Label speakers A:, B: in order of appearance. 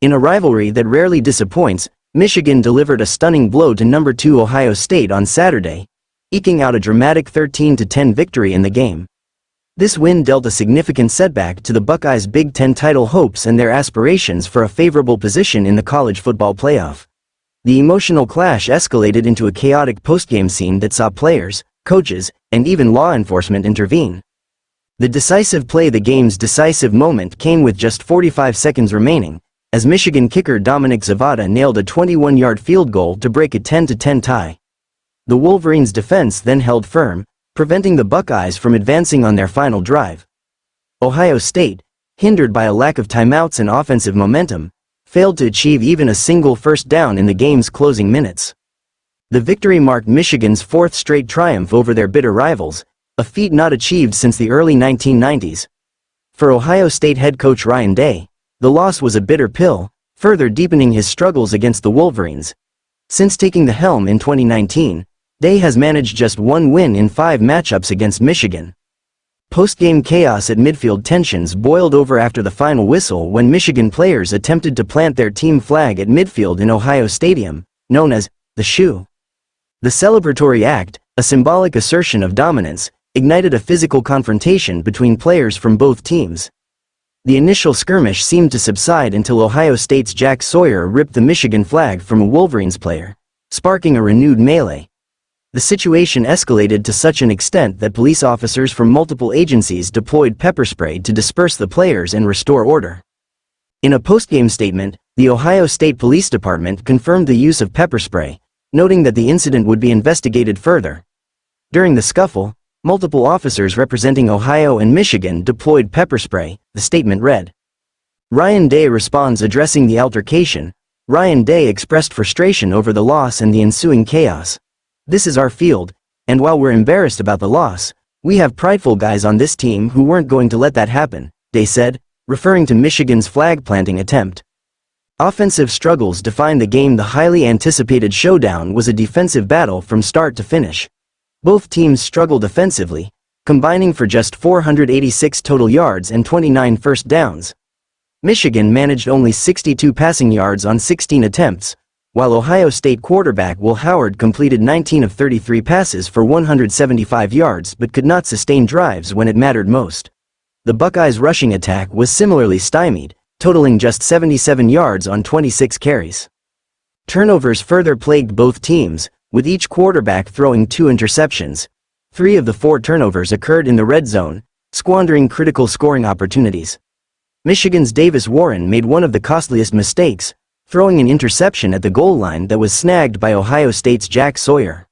A: In a rivalry that rarely disappoints, Michigan delivered a stunning blow to number 2 Ohio State on Saturday, eking out a dramatic 13-10 victory in the game. This win dealt a significant setback to the Buckeyes' Big Ten title hopes and their aspirations for a favorable position in the college football playoff. The emotional clash escalated into a chaotic postgame scene that saw players, coaches, and even law enforcement intervene. The decisive play, the game's decisive moment, came with just 45 seconds remaining, as Michigan kicker Dominic Zvada nailed a 21-yard field goal to break a 10-10 tie. The Wolverines' defense then held firm, preventing the Buckeyes from advancing on their final drive. Ohio State, hindered by a lack of timeouts and offensive momentum, failed to achieve even a single first down in the game's closing minutes. The victory marked Michigan's 4th straight triumph over their bitter rivals, a feat not achieved since the early 1990s. For Ohio State head coach Ryan Day, the loss was a bitter pill, further deepening his struggles against the Wolverines. Since taking the helm in 2019, Day has managed just 1 win in 5 matchups against Michigan. Post-game chaos at midfield, tensions boiled over after the final whistle when Michigan players attempted to plant their team flag at midfield in Ohio Stadium, known as the shoe. The celebratory act, a symbolic assertion of dominance, ignited a physical confrontation between players from both teams. The initial skirmish seemed to subside until Ohio State's Jack Sawyer ripped the Michigan flag from a Wolverines player, sparking a renewed melee. The situation escalated to such an extent that police officers from multiple agencies deployed pepper spray to disperse the players and restore order. In a post-game statement, the Ohio State Police Department confirmed the use of pepper spray, noting that the incident would be investigated further. During the scuffle, multiple officers representing Ohio and Michigan deployed pepper spray, the statement read. Ryan Day responds. Addressing the altercation, Ryan Day expressed frustration over the loss and the ensuing chaos. "This is our field, and while we're embarrassed about the loss, we have prideful guys on this team who weren't going to let that happen," Day said, referring to Michigan's flag-planting attempt. Offensive struggles defined the game. The highly anticipated showdown was a defensive battle from start to finish. Both teams struggled offensively, combining for just 486 total yards and 29 first downs. Michigan managed only 62 passing yards on 16 attempts, while Ohio State quarterback Will Howard completed 19 of 33 passes for 175 yards but could not sustain drives when it mattered most. The Buckeyes' rushing attack was similarly stymied, totaling just 77 yards on 26 carries. Turnovers further plagued both teams, with each quarterback throwing 2 interceptions. 3 of the 4 turnovers occurred in the red zone, squandering critical scoring opportunities. Michigan's Davis Warren made one of the costliest mistakes, throwing an interception at the goal line that was snagged by Ohio State's Jack Sawyer.